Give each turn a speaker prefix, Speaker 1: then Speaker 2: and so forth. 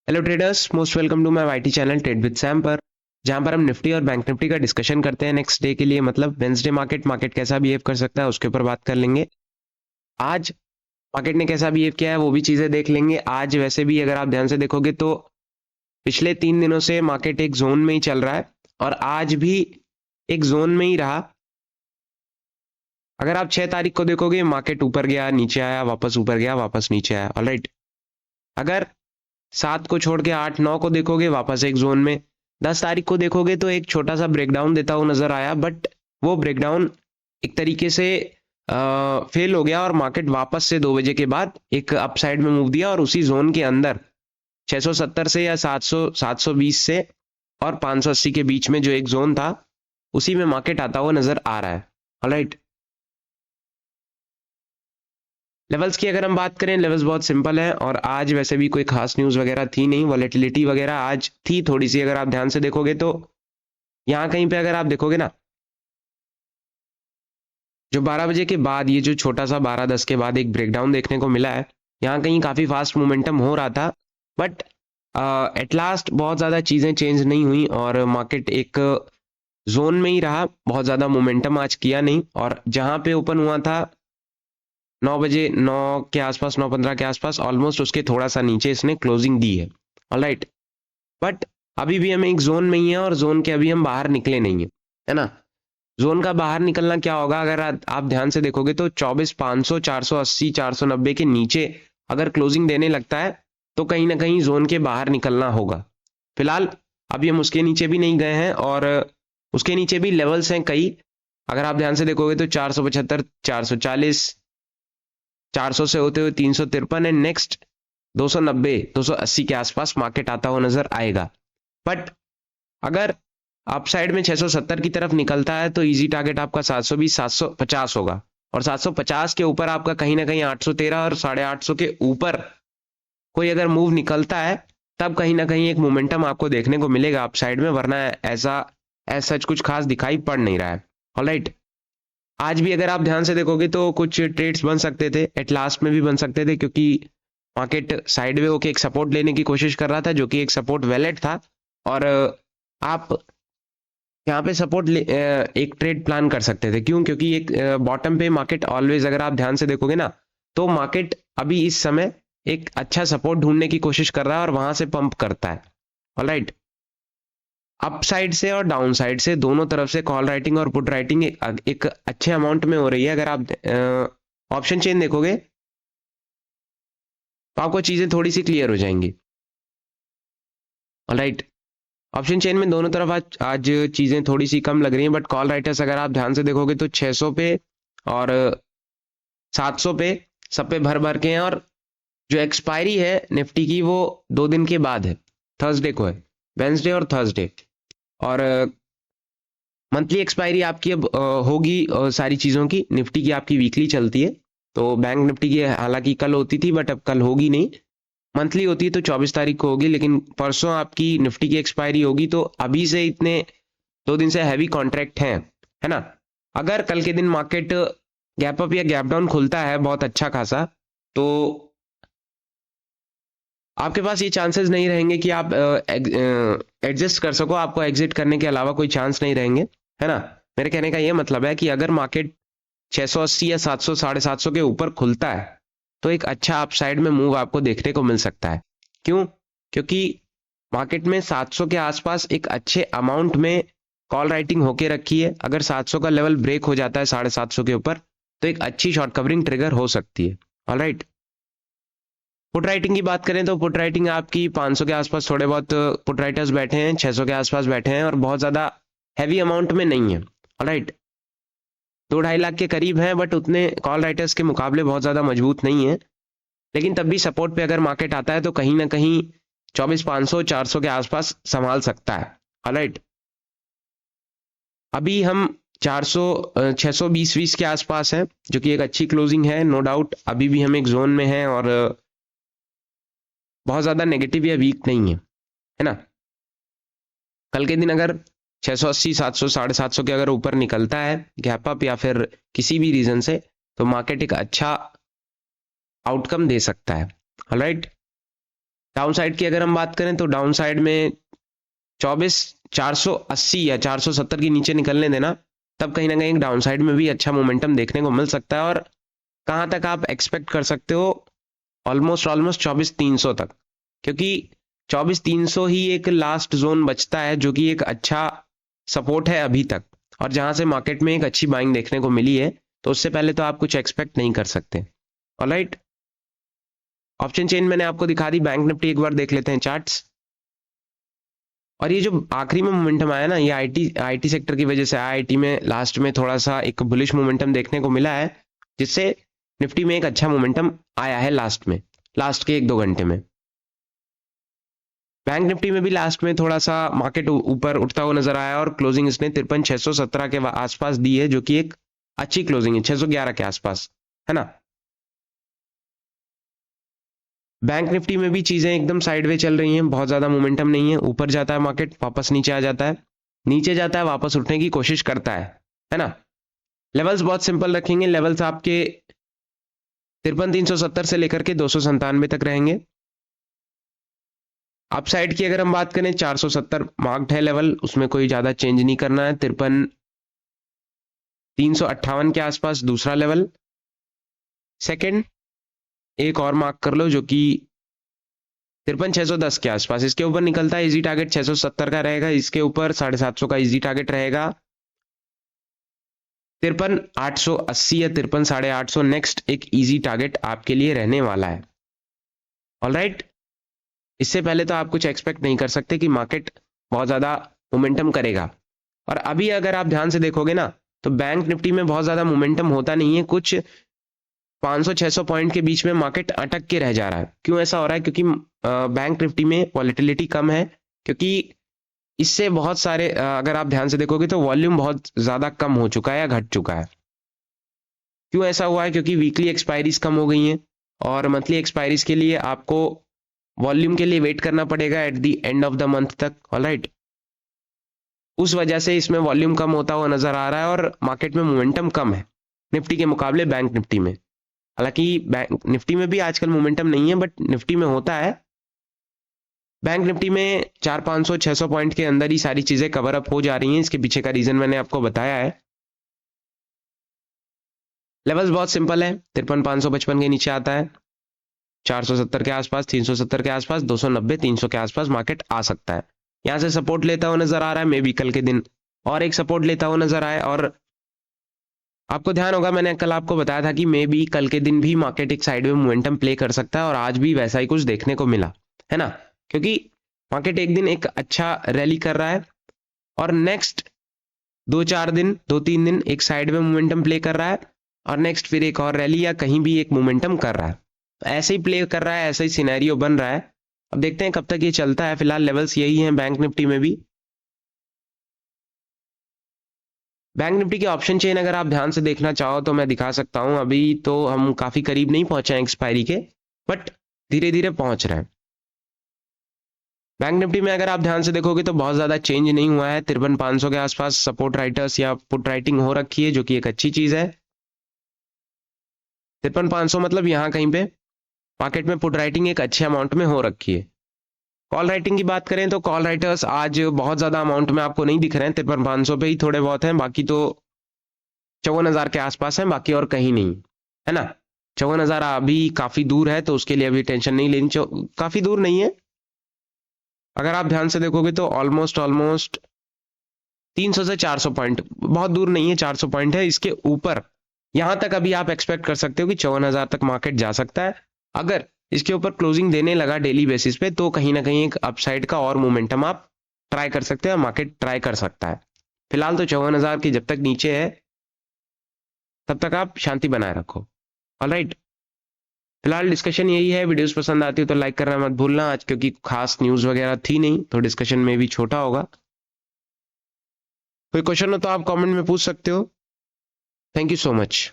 Speaker 1: Hello traders, most welcome to my YT channel trade with Sam पर, जहां पर हम निफ्टी और बैंक निफ्टी का डिस्कशन करते हैं नेक्स्ट डे के लिए। मतलब वेंसडे मार्केट कैसा बिहेव कर सकता है उसके ऊपर बात कर लेंगे। आज मार्केट ने कैसा बिहेव किया है वो भी चीजें देख लेंगे। आज वैसे भी अगर आप ध्यान से देखोगे तो पिछले 3 दिनों से मार्केट एक जोन में ही चल रहा है और आज भी एक जोन में ही रहा। अगर आप 6 तारीख को देखोगे मार्केट ऊपर गया, नीचे आया, वापस ऊपर गया, वापस नीचे आया। ऑलराइट, अगर 7 को छोड़ के 8-9 को देखोगे वापस एक जोन में। 10 तारीख को देखोगे तो एक छोटा सा ब्रेकडाउन देता हुआ नजर आया, बट वो ब्रेकडाउन एक तरीके से फेल हो गया और मार्केट वापस से 2 बजे के बाद एक अपसाइड में मूव दिया और उसी जोन के अंदर 670 से या 700 720 से और 580 के बीच में जो एक जोन था उसी में मार्केट आता हुआ नजर आ रहा है। ऑलराइट, लेवल्स की अगर हम बात करें, लेवल्स बहुत सिंपल है और आज वैसे भी कोई खास न्यूज़ वगैरह थी नहीं। वॉलेटिलिटी वगैरह आज थी थोड़ी सी, अगर आप ध्यान से देखोगे तो यहाँ कहीं पे अगर आप देखोगे ना, जो 12 बजे के बाद ये जो छोटा सा 12-10 के बाद एक ब्रेकडाउन देखने को मिला है, यहाँ कहीं काफ़ी फास्ट मोमेंटम हो रहा था, बट एट लास्ट बहुत ज़्यादा चीज़ें चेंज नहीं हुई और मार्केट एक जोन में ही रहा। बहुत ज़्यादा मोमेंटम आज किया नहीं और जहाँ पे ओपन हुआ था 9 बजे, 9 के आसपास, 9:15 के आसपास, ऑलमोस्ट उसके थोड़ा सा नीचे इसने क्लोजिंग दी है। ऑलराइट, बट अभी भी हम एक जोन में ही है और जोन के अभी हम बाहर निकले नहीं है ना। जोन का बाहर निकलना क्या होगा, अगर आप ध्यान से देखोगे तो 24,500, 480, 490 के नीचे अगर क्लोजिंग देने लगता है तो कहीं ना कहीं जोन के बाहर निकलना होगा। फिलहाल अभी हम उसके नीचे भी नहीं गए हैं और उसके नीचे भी लेवल्स हैं कई। अगर आप ध्यान से देखोगे तो 475, 440, 400 से होते हुए 353 एंड नेक्स्ट 290, 280 के आसपास मार्केट आता हुआ नजर आएगा। बट अगर अपसाइड में 670 की तरफ निकलता है तो इजी टारगेट आपका 720, 750 होगा और 750 के ऊपर आपका कहीं ना कहीं 813 और 850 के ऊपर कोई अगर मूव निकलता है तब कहीं ना कहीं एक मोमेंटम आपको देखने को मिलेगा अपसाइड में, वरना ऐसा सच कुछ खास दिखाई पड़ नहीं रहा है। ऑलराइट, आज भी अगर आप ध्यान से देखोगे तो कुछ ट्रेड्स बन सकते थे, एट लास्ट में भी बन सकते थे, क्योंकि मार्केट साइडवे होके एक सपोर्ट लेने की कोशिश कर रहा था जो कि एक सपोर्ट वैलेट था और आप यहाँ पे एक ट्रेड प्लान कर सकते थे। क्यों? क्योंकि एक बॉटम पे मार्केट ऑलवेज, अगर आप ध्यान से देखोगे ना, तो मार्केट अभी इस समय एक अच्छा सपोर्ट ढूंढने की कोशिश कर रहा है और वहां से पंप करता है। ऑलराइट, अप साइड से और डाउन साइड से दोनों तरफ से कॉल राइटिंग और पुट राइटिंग एक अच्छे अमाउंट में हो रही है। अगर आप ऑप्शन चेन देखोगे तो आपको चीजें थोड़ी सी क्लियर हो जाएंगी। ऑलराइट, ऑप्शन चेन में दोनों तरफ आज चीजें थोड़ी सी कम लग रही हैं, बट कॉल राइटर्स अगर आप ध्यान से देखोगे तो 600 पे और 700 पे सब पे भर भर के हैं और जो एक्सपायरी है निफ्टी की वो 2 दिन के बाद है, थर्सडे को है, वेंसडे और थर्सडे। और मंथली एक्सपायरी आपकी अब होगी सारी चीज़ों की। निफ्टी की आपकी वीकली चलती है, तो बैंक निफ्टी की हालांकि कल होती थी बट अब कल होगी नहीं। मंथली होती है तो 24 तारीख को होगी, लेकिन परसों आपकी निफ्टी की एक्सपायरी होगी। तो अभी से इतने 2 दिन से हैवी कॉन्ट्रैक्ट हैं, है ना। अगर कल के दिन मार्केट गैप अप या गैप डाउन खुलता है बहुत अच्छा खासा, तो आपके पास ये चांसेस नहीं रहेंगे कि आप एडजस्ट कर सको। आपको एग्जिट करने के अलावा कोई चांस नहीं रहेंगे, है ना। मेरे कहने का ये मतलब है कि अगर मार्केट 680 या 700, 750 के ऊपर खुलता है तो एक अच्छा अपसाइड में मूव आपको देखने को मिल सकता है। क्यों? क्योंकि मार्केट में 700 के आसपास एक अच्छे अमाउंट में कॉल राइटिंग होके रखी है। अगर 700 का लेवल ब्रेक हो जाता है 750 के ऊपर तो एक अच्छी शॉर्ट कवरिंग ट्रिगर हो सकती है। ऑलराइट, पुट राइटिंग की बात करें तो पुट राइटिंग आपकी 500 के आसपास थोड़े बहुत पुट राइटर्स बैठे हैं, 600 के आसपास बैठे हैं और बहुत ज़्यादा हैवी अमाउंट में नहीं है। ऑलराइट, 2-2.5 लाख के करीब हैं, बट उतने कॉल राइटर्स के मुकाबले बहुत ज़्यादा मजबूत नहीं है। लेकिन तब भी सपोर्ट पे अगर मार्केट आता है तो कहीं ना कहीं 24,500, 400 के आसपास संभाल सकता है। ऑलराइट, अभी हम 400, 620 के आसपास है, जो कि एक अच्छी क्लोजिंग है, नो डाउट। अभी भी हम एक जोन में हैं और बहुत ज़्यादा नेगेटिव या वीक नहीं है ना। कल के दिन अगर 680, 700, 750 के अगर ऊपर निकलता है गैप अप या फिर किसी भी रीजन से, तो मार्केट एक अच्छा आउटकम दे सकता है। ऑलराइट, डाउन साइड की अगर हम बात करें तो डाउन साइड में 24,480 या 470 के नीचे निकलने देना, तब कहीं ना कहीं डाउन साइड में भी अच्छा मोमेंटम देखने को मिल सकता है। और कहाँ तक आप एक्सपेक्ट कर सकते हो, ऑलमोस्ट 24,300 तक, क्योंकि 24,300 ही एक लास्ट जोन बचता है जो कि एक अच्छा सपोर्ट है अभी तक, और जहां से मार्केट में एक अच्छी बाइंग देखने को मिली है, तो उससे पहले तो आप कुछ एक्सपेक्ट नहीं कर सकते। ऑलराइट, ऑप्शन चेन मैंने आपको दिखा दी। बैंक निफ्टी एक बार देख लेते हैं चार्ट्स। और ये जो आखिरी में मोमेंटम आया ना, ये आईटी सेक्टर की वजह से आया। आईटी में लास्ट में थोड़ा सा एक बुलिश मोमेंटम देखने को मिला है, जिससे निफ्टी में एक अच्छा मोमेंटम आया है लास्ट के 1-2 घंटे में। बैंक निफ्टी में भी लास्ट में थोड़ा सा मार्केट ऊपर उठता हुआ नजर आया, और क्लोजिंग इसने 53,617 के आसपास दी है, जो कि एक अच्छी क्लोजिंग है, 611 के आसपास, है ना। बैंक निफ्टी में भी चीजें एकदम साइडवे चल रही हैं, बहुत ज्यादा मोमेंटम नहीं है। ऊपर जाता है मार्केट, वापस नीचे आ जाता है, नीचे जाता है, वापस उठने की कोशिश करता है ना। लेवल्स बहुत सिंपल रखेंगे। लेवल्स आपके 53,370 से लेकर के 297 तक रहेंगे। अपसाइड की अगर हम बात करें, 470 मार्क्ड है लेवल, उसमें कोई ज्यादा चेंज नहीं करना है। 53,358 के आसपास दूसरा लेवल। सेकंड एक और मार्क कर लो, जो कि 53,610 के आसपास, इसके ऊपर निकलता है। इजी टारगेट 670 का रहेगा, इसके ऊपर 750 का इजी टारगेट रहेगा। 53,880 या 53,850 नेक्स्ट एक इजी टारगेट आपके लिए रहने वाला है। ऑलराइट, इससे पहले तो आप कुछ एक्सपेक्ट नहीं कर सकते कि मार्केट बहुत ज्यादा मोमेंटम करेगा। और अभी अगर आप ध्यान से देखोगे ना, तो बैंक निफ्टी में बहुत ज्यादा मोमेंटम होता नहीं है। कुछ 500-600 पॉइंट के बीच में मार्केट अटक के रह जा रहा है। क्यों ऐसा हो रहा है? क्योंकि बैंक निफ्टी में वॉलेटिलिटी कम है, क्योंकि इससे बहुत सारे अगर आप ध्यान से देखोगे तो वॉल्यूम बहुत ज्यादा कम हो चुका है या घट चुका है। क्यों ऐसा हुआ है? क्योंकि वीकली एक्सपायरीज कम हो गई हैं, और मंथली एक्सपायरीज के लिए आपको वॉल्यूम के लिए वेट करना पड़ेगा at the end of the month तक। ऑलराइट, उस वजह से इसमें वॉल्यूम कम होता हुआ नजर आ रहा है, और मार्केट में मोमेंटम कम है निफ्टी के मुकाबले बैंक निफ्टी में। हालांकि बैंक निफ्टी में भी आजकल मोमेंटम नहीं है, बट निफ्टी में होता है। बैंक निफ्टी में 400-500-600 पॉइंट के अंदर ही सारी चीजें कवर अप हो जा रही हैं। इसके पीछे का रीजन मैंने आपको बताया है। लेवल्स बहुत सिंपल है। 53,555 के नीचे आता है, 470 के आसपास, 370 के आसपास, 290, 300 के आसपास मार्केट आ सकता है। यहां से सपोर्ट लेता हुआ नजर आ रहा है। मे बी कल के दिन और एक सपोर्ट लेता हुआ नजर आए। और आपको ध्यान होगा, मैंने कल आपको बताया था कि मे बी कल के दिन भी मार्केट एक साइड में मोमेंटम प्ले कर सकता है, और आज भी वैसा ही कुछ देखने को मिला, है ना। क्योंकि मार्केट एक दिन एक अच्छा रैली कर रहा है, और नेक्स्ट 2-3 दिन एक साइड में मोमेंटम प्ले कर रहा है, और नेक्स्ट फिर एक और रैली या कहीं भी एक मोमेंटम कर रहा है। ऐसे ही प्ले कर रहा है, ऐसा ही सिनेरियो बन रहा है। अब देखते हैं कब तक ये चलता है। फिलहाल लेवल्स यही हैं बैंक निफ्टी में भी। बैंक निफ्टी की ऑप्शन चेन अगर आप ध्यान से देखना चाहो तो मैं दिखा सकता हूं। अभी तो हम काफी करीब नहीं पहुंचे हैं एक्सपायरी के, बट धीरे धीरे पहुंच रहे हैं। बैंक निफ्टी में अगर आप ध्यान से देखोगे तो बहुत ज्यादा चेंज नहीं हुआ है। 53,500 के आसपास सपोर्ट राइटर्स या पुट राइटिंग हो रखी है, जो कि एक अच्छी चीज है। 53,500 मतलब यहाँ कहीं पे मार्केट में पुट राइटिंग एक अच्छे अमाउंट में हो रखी है। कॉल राइटिंग की बात करें तो कॉल राइटर्स आज बहुत ज्यादा अमाउंट में आपको नहीं दिख रहे हैं। 53,500 पे ही थोड़े बहुत हैं, बाकी तो 54,000 के आसपास है, बाकी और कहीं नहीं, है ना। 54,000 अभी काफी दूर है, तो उसके लिए अभी टेंशन नहीं लेनी। काफी दूर नहीं है। अगर आप ध्यान से देखोगे तो ऑलमोस्ट 300 से 400 पॉइंट, बहुत दूर नहीं है, 400 पॉइंट है। इसके ऊपर यहां तक अभी आप एक्सपेक्ट कर सकते हो कि 54,000 तक मार्केट जा सकता है। अगर इसके ऊपर क्लोजिंग देने लगा डेली बेसिस पे, तो कहीं ना कहीं एक अपसाइड का और मोमेंटम आप ट्राई कर सकते हैं, मार्केट ट्राई कर सकता है। फिलहाल तो 54,000 की जब तक नीचे है, तब तक आप शांति बनाए रखो। ऑलराइट, फिलहाल डिस्कशन यही है। वीडियोस पसंद आती हो तो लाइक करना मत भूलना। आज क्योंकि खास न्यूज वगैरह थी नहीं, तो डिस्कशन में भी छोटा होगा। कोई क्वेश्चन हो तो आप कमेंट में पूछ सकते हो। Thank you so much.